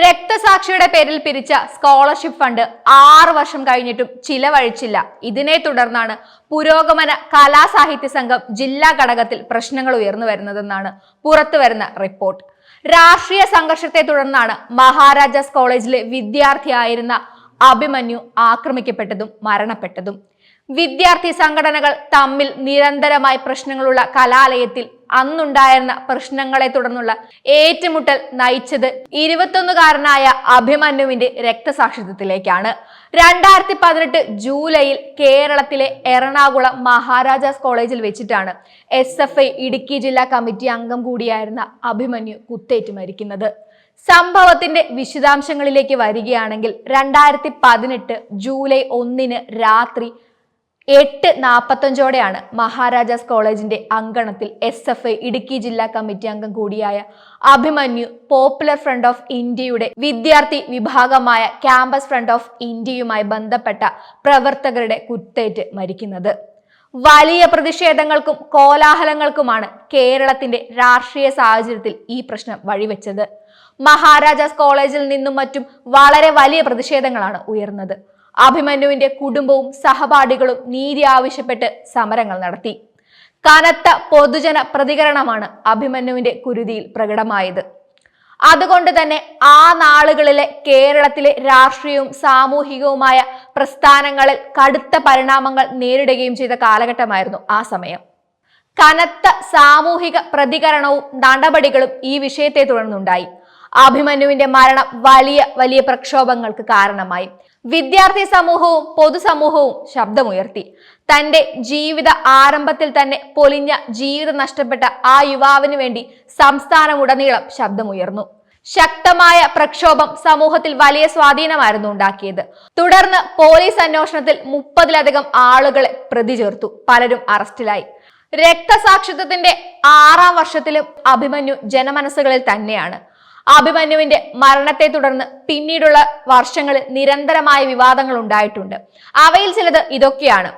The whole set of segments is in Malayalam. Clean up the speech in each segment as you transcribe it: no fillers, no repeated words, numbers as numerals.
രക്തസാക്ഷിയുടെ പേരിൽ പിരിച്ച സ്കോളർഷിപ്പ് ഫണ്ട് 6 വർഷം കഴിഞ്ഞിട്ടും ചിലവഴിച്ചില്ല. ഇതിനെ തുടർന്നാണ് പുരോഗമന കലാസാഹിത്യ സംഘം ജില്ലാ ഘടകത്തിൽ പ്രശ്നങ്ങൾ ഉയർന്നു വരുന്നതെന്നാണ് പുറത്തുവരുന്ന റിപ്പോർട്ട്. രാഷ്ട്രീയ സംഘർഷത്തെ തുടർന്നാണ് മഹാരാജാസ് കോളേജിലെ വിദ്യാർത്ഥിയായിരുന്ന അഭിമന്യു ആക്രമിക്കപ്പെട്ടതും മരണപ്പെട്ടതും. വിദ്യാർത്ഥി സംഘടനകൾ തമ്മിൽ നിരന്തരമായി പ്രശ്നങ്ങളുള്ള കലാലയത്തിൽ അന്നുണ്ടായിരുന്ന പ്രശ്നങ്ങളെ തുടർന്നുള്ള ഏറ്റുമുട്ടൽ നയിച്ചത് 21കാരനായ അഭിമന്യുവിന്റെ രക്തസാക്ഷിത്വത്തിലേക്കാണ്. 2018 ജൂലൈയിൽ കേരളത്തിലെ എറണാകുളം മഹാരാജാസ് കോളേജിൽ വെച്ചിട്ടാണ് SFI ഇടുക്കി ജില്ലാ കമ്മിറ്റി അംഗം കൂടിയായിരുന്ന അഭിമന്യു കുത്തേറ്റ് മരിക്കുന്നത്. സംഭവത്തിന്റെ വിശദാംശങ്ങളിലേക്ക് വരികയാണെങ്കിൽ 2018 ജൂലൈ 1 രാത്രി 8:45 മഹാരാജാസ് കോളേജിന്റെ അങ്കണത്തിൽ SFI ഇടുക്കി ജില്ലാ കമ്മിറ്റി അംഗം കൂടിയായ അഭിമന്യു പോപ്പുലർ ഫ്രണ്ട് ഓഫ് ഇന്ത്യയുടെ വിദ്യാർത്ഥി വിഭാഗമായ ക്യാമ്പസ് ഫ്രണ്ട് ഓഫ് ഇന്ത്യയുമായി ബന്ധപ്പെട്ട പ്രവർത്തകരുടെ കുത്തേറ്റ് മരിക്കുന്നത്. വലിയ പ്രതിഷേധങ്ങൾക്കും കോലാഹലങ്ങൾക്കുമാണ് കേരളത്തിന്റെ രാഷ്ട്രീയ സാഹചര്യത്തിൽ ഈ പ്രശ്നം വഴിവെച്ചത്. മഹാരാജാസ് കോളേജിൽ നിന്നും മറ്റും വളരെ വലിയ പ്രതിഷേധങ്ങളാണ് ഉയർന്നത്. അഭിമന്യുവിന്റെ കുടുംബവും സഹപാഠികളും നീതി ആവശ്യപ്പെട്ട് സമരങ്ങൾ നടത്തി. കനത്ത പൊതുജന പ്രതികരണമാണ് അഭിമന്യുവിന്റെ കുരുതിയിൽ പ്രകടമായത്. അതുകൊണ്ട് തന്നെ ആ നാളുകളിലെ കേരളത്തിലെ രാഷ്ട്രീയവും സാമൂഹികവുമായ പ്രസ്ഥാനങ്ങളിൽ കടുത്ത പരിണാമങ്ങൾ നേരിടുകയും ചെയ്ത കാലഘട്ടമായിരുന്നു ആ സമയം. കനത്ത സാമൂഹിക പ്രതികരണവും നടപടികളും ഈ വിഷയത്തെ തുടർന്നുണ്ടായി. അഭിമന്യുവിന്റെ മരണം വലിയ പ്രക്ഷോഭങ്ങൾക്ക് കാരണമായി. വിദ്യാർത്ഥി സമൂഹവും പൊതുസമൂഹവും ശബ്ദമുയർത്തി. തന്റെ ജീവിത ആരംഭത്തിൽ തന്നെ പൊലിഞ്ഞ ജീവിതം നഷ്ടപ്പെട്ട ആ യുവാവിന് വേണ്ടി സംസ്ഥാനമുടനീളം ശബ്ദമുയർന്നു. ശക്തമായ പ്രക്ഷോഭം സമൂഹത്തിൽ വലിയ സ്വാധീനമായിരുന്നു ഉണ്ടാക്കിയത്. തുടർന്ന് പോലീസ് അന്വേഷണത്തിൽ 30ലധികം ആളുകളെ പ്രതി ചേർത്തു. പലരും അറസ്റ്റിലായി. രക്തസാക്ഷിത്വത്തിന്റെ 6ാം വർഷത്തിലും അഭിമന്യു ജനമനസ്സുകളിൽ തന്നെയാണ്. അഭിമന്യുവിന്റെ മരണത്തെ തുടർന്ന് പിന്നീടുള്ള വർഷങ്ങളിൽ നിരന്തരമായ വിവാദങ്ങൾ ഉണ്ടായിട്ടുണ്ട്. അവയിൽ ചിലത് ഇതൊക്കെയാണ്.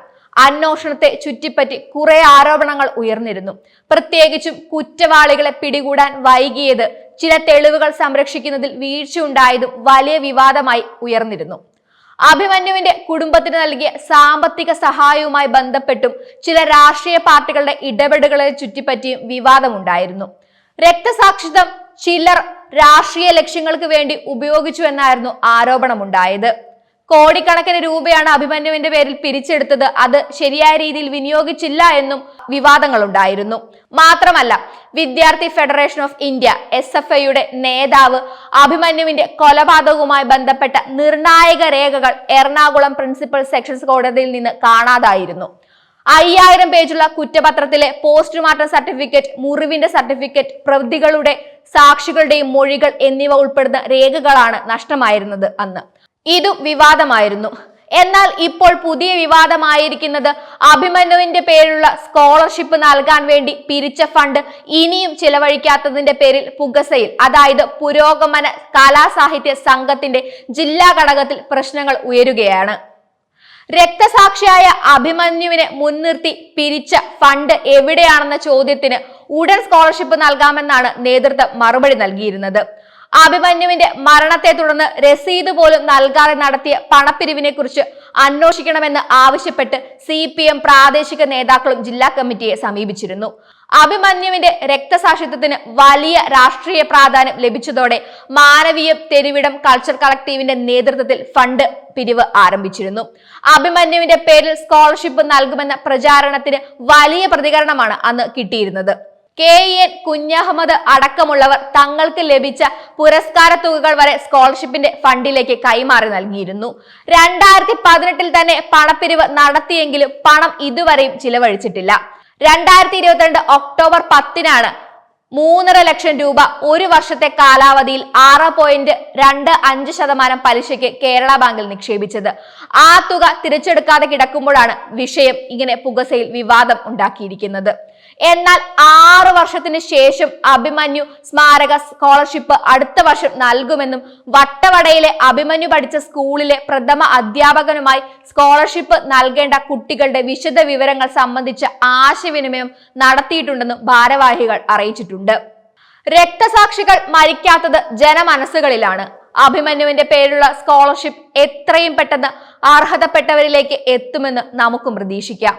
അന്വേഷണത്തെ ചുറ്റിപ്പറ്റി കുറെ ആരോപണങ്ങൾ ഉയർന്നിരുന്നു. പ്രത്യേകിച്ചും കുറ്റവാളികളെ പിടികൂടാൻ വൈകിയത്, ചില തെളിവുകൾ സംരക്ഷിക്കുന്നതിൽ വീഴ്ച ഉണ്ടായതും വലിയ വിവാദമായി ഉയർന്നിരുന്നു. അഭിമന്യുവിന്റെ കുടുംബത്തിന് നൽകിയ സാമ്പത്തിക സഹായവുമായി ബന്ധപ്പെട്ടും ചില രാഷ്ട്രീയ പാർട്ടികളുടെ ഇടപെടലുകളെ ചുറ്റിപ്പറ്റിയും വിവാദമുണ്ടായിരുന്നു. രക്തസാക്ഷിത്വം ചിലർ രാഷ്ട്രീയ ലക്ഷ്യങ്ങൾക്ക് വേണ്ടി ഉപയോഗിച്ചു എന്നായിരുന്നു ആരോപണമുണ്ടായത്. കോടിക്കണക്കിന് രൂപയാണ് അഭിമന്യുവിന്റെ പേരിൽ പിരിച്ചെടുത്തത്. അത് ശരിയായ രീതിയിൽ വിനിയോഗിച്ചില്ല എന്നും വിവാദങ്ങൾ ഉണ്ടായിരുന്നു. മാത്രമല്ല, വിദ്യാർത്ഥി ഫെഡറേഷൻ ഓഫ് ഇന്ത്യ SFIയുടെ നേതാവ് അഭിമന്യുവിന്റെ കൊലപാതകവുമായി ബന്ധപ്പെട്ട നിർണായക രേഖകൾ എറണാകുളം പ്രിൻസിപ്പൽ സെഷൻസ് കോടതിയിൽ നിന്ന് കാണാതായിരുന്നു. 5000 പേജുള്ള കുറ്റപത്രത്തിലെ പോസ്റ്റ്മോർട്ടം സർട്ടിഫിക്കറ്റ്, മുറിവിന്റെ സർട്ടിഫിക്കറ്റ്, പ്രതികളുടെ സാക്ഷികളുടെയും മൊഴികൾ എന്നിവ ഉൾപ്പെടുന്ന രേഖകളാണ് നഷ്ടമായിരുന്നത് അന്ന്. ഇതും വിവാദമായിരുന്നു. എന്നാൽ ഇപ്പോൾ പുതിയ വിവാദമായിരിക്കുന്നത് അഭിമന്യുവിന്റെ പേരിലുള്ള സ്കോളർഷിപ്പ് നൽകാൻ വേണ്ടി പിരിച്ച ഫണ്ട് ഇനിയും ചിലവഴിക്കാത്തതിന്റെ പേരിൽ പുകസയിൽ, അതായത് പുരോഗമന കലാസാഹിത്യ സംഘത്തിന്റെ ജില്ലാ ഘടകത്തിൽ പ്രശ്നങ്ങൾ ഉയരുകയാണ്. രക്തസാക്ഷിയായ അഭിമന്യുവിനെ മുൻനിർത്തി പിരിച്ച ഫണ്ട് എവിടെയാണെന്ന ചോദ്യത്തിന് ഉടൻ സ്കോളർഷിപ്പ് നൽകാമെന്നാണ് നേതൃത്വം മറുപടി നൽകിയിരുന്നത്. അഭിമന്യുവിന്റെ മരണത്തെ തുടർന്ന് രസീത് പോലും നൽകാതെ നടത്തിയ പണപ്പിരിവിനെ കുറിച്ച് അന്വേഷിക്കണമെന്ന് ആവശ്യപ്പെട്ട് CPM പ്രാദേശിക നേതാക്കളും ജില്ലാ കമ്മിറ്റിയെ സമീപിച്ചിരുന്നു. അഭിമന്യുവിന്റെ രക്തസാക്ഷിത്വത്തിന് വലിയ രാഷ്ട്രീയ പ്രാധാന്യം ലഭിച്ചതോടെ മാനവീയം തെരുവിടം കൾച്ചർ കളക്ടീവിന്റെ നേതൃത്വത്തിൽ ഫണ്ട് പിരിവ് ആരംഭിച്ചിരുന്നു. അഭിമന്യുവിന്റെ പേരിൽ സ്കോളർഷിപ്പ് നൽകുമെന്ന പ്രചാരണത്തിന് വലിയ പ്രതികരണമാണ് അന്ന് കിട്ടിയിരുന്നത്. KN കുഞ്ഞഹമ്മദ് അടക്കമുള്ളവർ തങ്ങൾക്ക് ലഭിച്ച പുരസ്കാര തുകകൾ വരെ സ്കോളർഷിപ്പിന്റെ ഫണ്ടിലേക്ക് കൈമാറി നൽകിയിരുന്നു. 2018 തന്നെ പണപ്പിരിവ് നടത്തിയെങ്കിലും പണം ഇതുവരെയും ചിലവഴിച്ചിട്ടില്ല. 2022 ഒക്ടോബർ 10 3.5 ലക്ഷം രൂപ ഒരു വർഷത്തെ കാലാവധിയിൽ 6.25% പലിശയ്ക്ക് കേരള ബാങ്കിൽ നിക്ഷേപിച്ചത്. ആ തുക തിരിച്ചെടുക്കാതെ കിടക്കുമ്പോഴാണ് വിഷയം ഇങ്ങനെ പുകസയിൽ വിവാദം ഉണ്ടാക്കിയിരിക്കുന്നത്. എന്നാൽ 6 വർഷത്തിന് ശേഷം അഭിമന്യു സ്മാരക സ്കോളർഷിപ്പ് അടുത്ത വർഷം നൽകുമെന്നും വട്ടവടയിലെ അഭിമന്യു പഠിച്ച സ്കൂളിലെ പ്രഥമ അധ്യാപകനുമായി സ്കോളർഷിപ്പ് നൽകേണ്ട കുട്ടികളുടെ വിശദ വിവരങ്ങൾ സംബന്ധിച്ച ആശയവിനിമയം നടത്തിയിട്ടുണ്ടെന്നും ഭാരവാഹികൾ അറിയിച്ചിട്ടുണ്ട്. രക്തസാക്ഷികൾ മരിക്കാത്തത് ജനമനസ്സുകളിലാണ്. അഭിമന്യുവിന്റെ പേരിലുള്ള സ്കോളർഷിപ്പ് എത്രയും പെട്ടെന്ന് അർഹതപ്പെട്ടവരിലേക്ക് എത്തുമെന്ന് നമുക്കും പ്രതീക്ഷിക്കാം.